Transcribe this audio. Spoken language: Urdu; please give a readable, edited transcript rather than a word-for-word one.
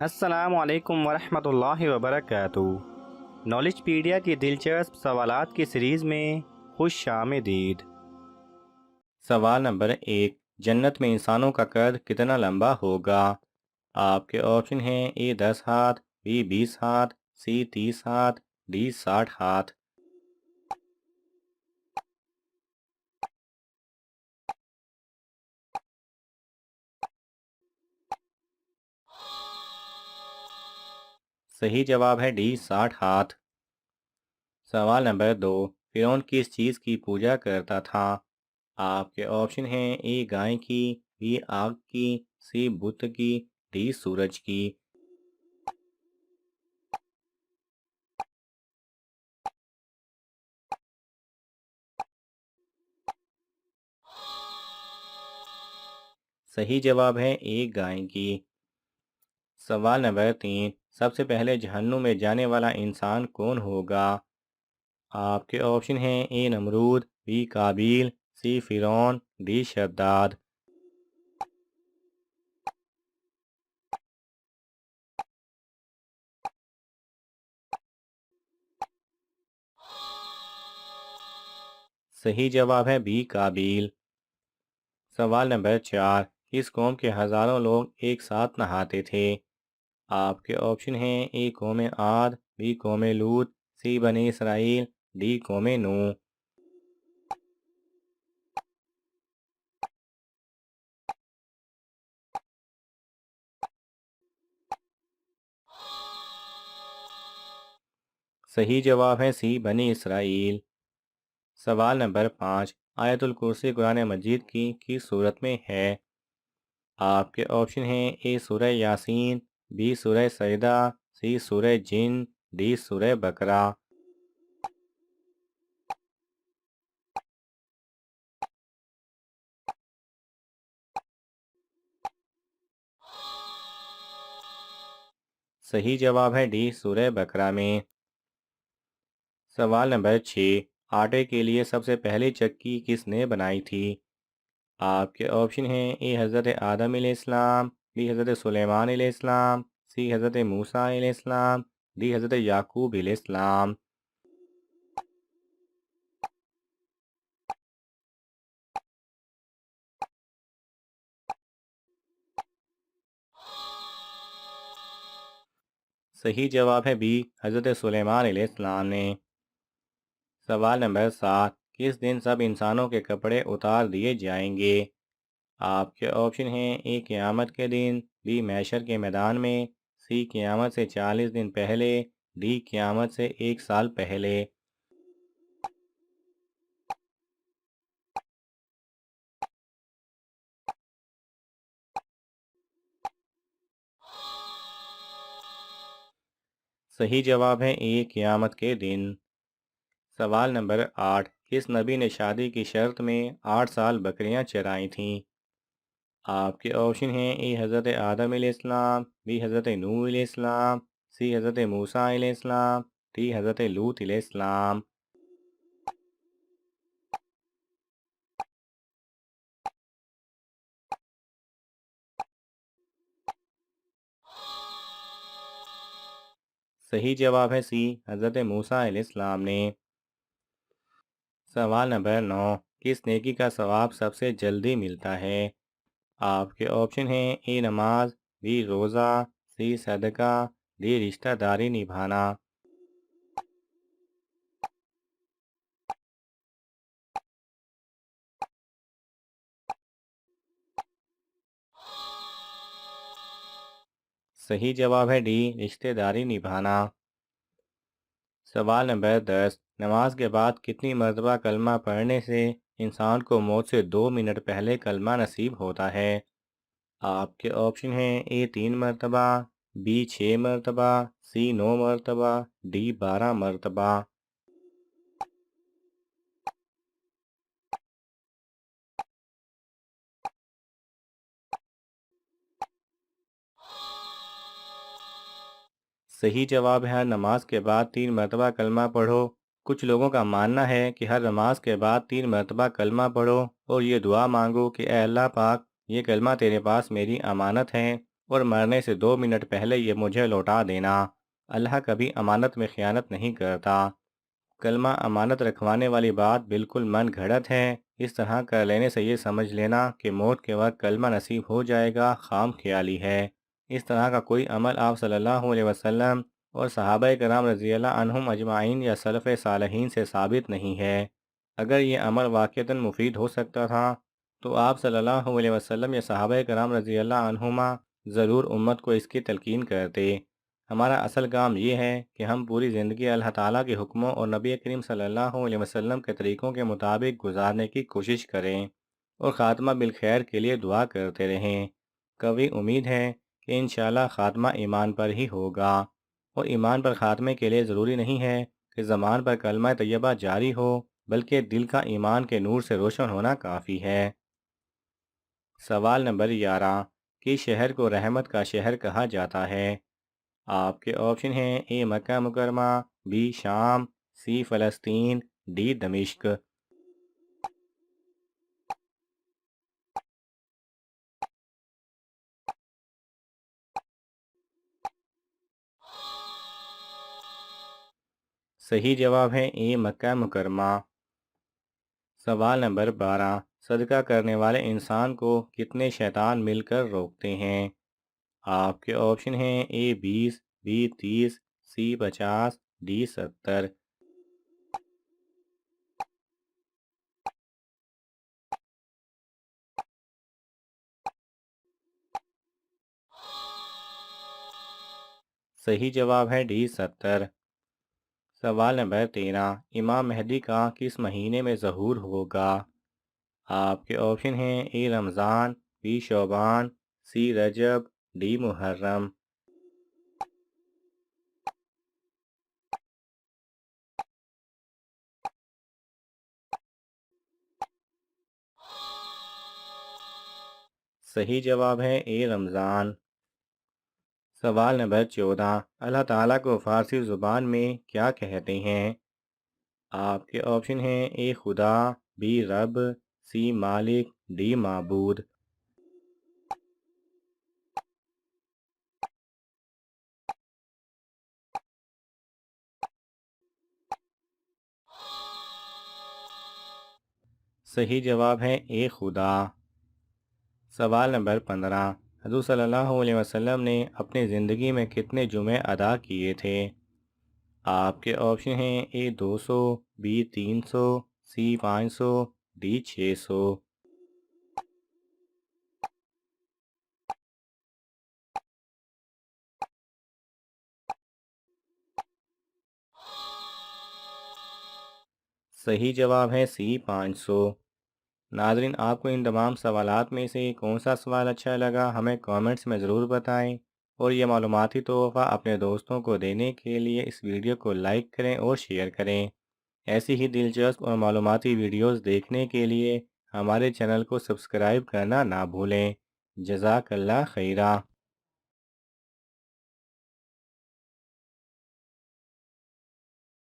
السلام علیکم ورحمۃ اللہ وبرکاتہ۔ نالج پیڈیا کی دلچسپ سوالات کی سیریز میں خوش آمدید۔ سوال نمبر 1، جنت میں انسانوں کا قد کتنا لمبا ہوگا؟ آپ کے آپشن ہیں: اے 10 ہاتھ، بی 20 ہاتھ، سی 30 ہاتھ، ڈی 60 ہاتھ۔ صحیح جواب ہے ڈی 60 ہاتھ۔ سوال نمبر 2، فرعون کس چیز کی پوجا کرتا تھا؟ آپ کے آپشن ہیں: اے گائے کی، بی آگ کی، سی بت کی، ڈی سورج کی۔ صحیح جواب ہے اے گائے کی۔ سوال نمبر 3، سب سے پہلے جہنم میں جانے والا انسان کون ہوگا؟ آپ کے آپشن ہیں: اے نمرود، بی قابیل، سی فرعون، ڈی شداد۔ صحیح جواب ہے بی قابیل۔ سوال نمبر 4، کس قوم کے ہزاروں لوگ ایک ساتھ نہاتے تھے؟ آپ کے آپشن ہیں: اے قوم عاد، بی قوم لوط، سی بنی اسرائیل، ڈی قوم نوح۔ صحیح جواب ہے سی بنی اسرائیل۔ سوال نمبر 5، آیت الکرسی قرآن مجید کی کس صورت میں ہے؟ آپ کے آپشن ہیں: اے سورہ یاسین، بی سورہ سجدہ، سی سورہ جن، ڈی سورہ بقرہ۔ صحیح جواب ہے ڈی سورہ بقرہ میں۔ سوال نمبر 6، آٹے کے لیے سب سے پہلی چکی کس نے بنائی تھی؟ آپ کے آپشن ہیں: اے حضرت آدم علیہ السلام، بی حضرت سلیمان علیہ السلام، سی حضرت موسیٰ علیہ السلام، ڈی حضرت یعقوب علیہ السلام۔ صحیح جواب ہے بی حضرت سلیمان علیہ السلام نے۔ سوال نمبر 7، کس دن سب انسانوں کے کپڑے اتار دیے جائیں گے؟ آپ کے آپشن ہیں: اے قیامت کے دن، بی محشر کے میدان میں، سی قیامت سے 40 دن پہلے، ڈی قیامت سے 1 سال پہلے۔ صحیح جواب ہے اے قیامت کے دن۔ سوال نمبر 8، کس نبی نے شادی کی شرط میں 8 سال بکریاں چرائیں تھیں؟ آپ کے آپشن ہیں: اے حضرت آدم علیہ السلام، بی حضرت نوح علیہ السلام، سی حضرت موسیٰ علیہ السلام، ڈی حضرت لوط علیہ السلام۔ صحیح جواب ہے سی حضرت موسیٰ علیہ السلام نے۔ سوال نمبر 9، کس نیکی کا ثواب سب سے جلدی ملتا ہے؟ آپ کے آپشن ہیں: اے نماز، بی روزہ، سی صدقہ، ڈی رشتہ داری نبھانا۔ صحیح جواب ہے ڈی رشتہ داری نبھانا۔ سوال نمبر 10، نماز کے بعد کتنی مرتبہ کلمہ پڑھنے سے انسان کو موت سے 2 منٹ پہلے کلمہ نصیب ہوتا ہے؟ آپ کے آپشن ہیں: اے 3 مرتبہ، بی 6 مرتبہ، سی 9 مرتبہ، ڈی 12 مرتبہ۔ صحیح جواب ہے نماز کے بعد 3 مرتبہ کلمہ پڑھو۔ کچھ لوگوں کا ماننا ہے کہ ہر نماز کے بعد 3 مرتبہ کلمہ پڑھو اور یہ دعا مانگو کہ اے اللہ پاک، یہ کلمہ تیرے پاس میری امانت ہے اور مرنے سے 2 منٹ پہلے یہ مجھے لوٹا دینا۔ اللہ کبھی امانت میں خیانت نہیں کرتا۔ کلمہ امانت رکھوانے والی بات بالکل من گھڑت ہے۔ اس طرح کر لینے سے یہ سمجھ لینا کہ موت کے وقت کلمہ نصیب ہو جائے گا خام خیالی ہے۔ اس طرح کا کوئی عمل آپ صلی اللہ علیہ وسلم اور صحابہ کرام رضی اللہ عنہم اجمعین یا سلف صالحین سے ثابت نہیں ہے۔ اگر یہ عمل واقعتاً مفید ہو سکتا تھا تو آپ صلی اللہ علیہ وسلم یا صحابہ کرام رضی اللہ عنہما ضرور امت کو اس کی تلقین کرتے۔ ہمارا اصل کام یہ ہے کہ ہم پوری زندگی اللہ تعالیٰ کے حکموں اور نبی کریم صلی اللہ علیہ وسلم کے طریقوں کے مطابق گزارنے کی کوشش کریں اور خاتمہ بالخیر کے لیے دعا کرتے رہیں۔ قوی امید ہے کہ انشاءاللہ خاتمہ ایمان پر ہی ہوگا، اور ایمان پر خاتمے کے لیے ضروری نہیں ہے کہ زبان پر کلمہ طیبہ جاری ہو، بلکہ دل کا ایمان کے نور سے روشن ہونا کافی ہے۔ سوال نمبر 11، کس شہر کو رحمت کا شہر کہا جاتا ہے؟ آپ کے آپشن ہیں: اے مکہ مکرمہ، بی شام، سی فلسطین، ڈی دمشق۔ صحیح جواب ہے اے مکہ مکرمہ۔ سوال نمبر 12، صدقہ کرنے والے انسان کو کتنے شیطان مل کر روکتے ہیں؟ آپ کے آپشن ہیں: اے 20، بی 30، سی 50، ڈی 70۔ صحیح جواب ہے ڈی 70۔ سوال نمبر 13، امام مہدی کا کس مہینے میں ظہور ہوگا؟ آپ کے آپشن ہیں: اے رمضان، be Shaban, C Recep, D محرم۔ صحیح جواب ہے اے رمضان۔ سوال نمبر 14، اللہ تعالیٰ کو فارسی زبان میں کیا کہتے ہیں؟ آپ کے آپشن ہیں: اے خدا، بی رب، سی مالک، ڈی معبود۔ صحیح جواب ہے اے خدا۔ سوال نمبر 15، حضور صلی اللہ علیہ وسلم نے اپنی زندگی میں کتنے جمعے ادا کیے تھے؟ آپ کے آپشن ہیں: اے 200، بی 300، سی 500، ڈی 600۔ صحیح جواب ہے سی 500۔ ناظرین، آپ کو ان تمام سوالات میں سے کون سا سوال اچھا لگا ہمیں کامنٹس میں ضرور بتائیں، اور یہ معلوماتی تحفہ اپنے دوستوں کو دینے کے لیے اس ویڈیو کو لائک کریں اور شیئر کریں۔ ایسی ہی دلچسپ اور معلوماتی ویڈیوز دیکھنے کے لیے ہمارے چینل کو سبسکرائب کرنا نہ بھولیں۔ جزاک اللہ خیرہ۔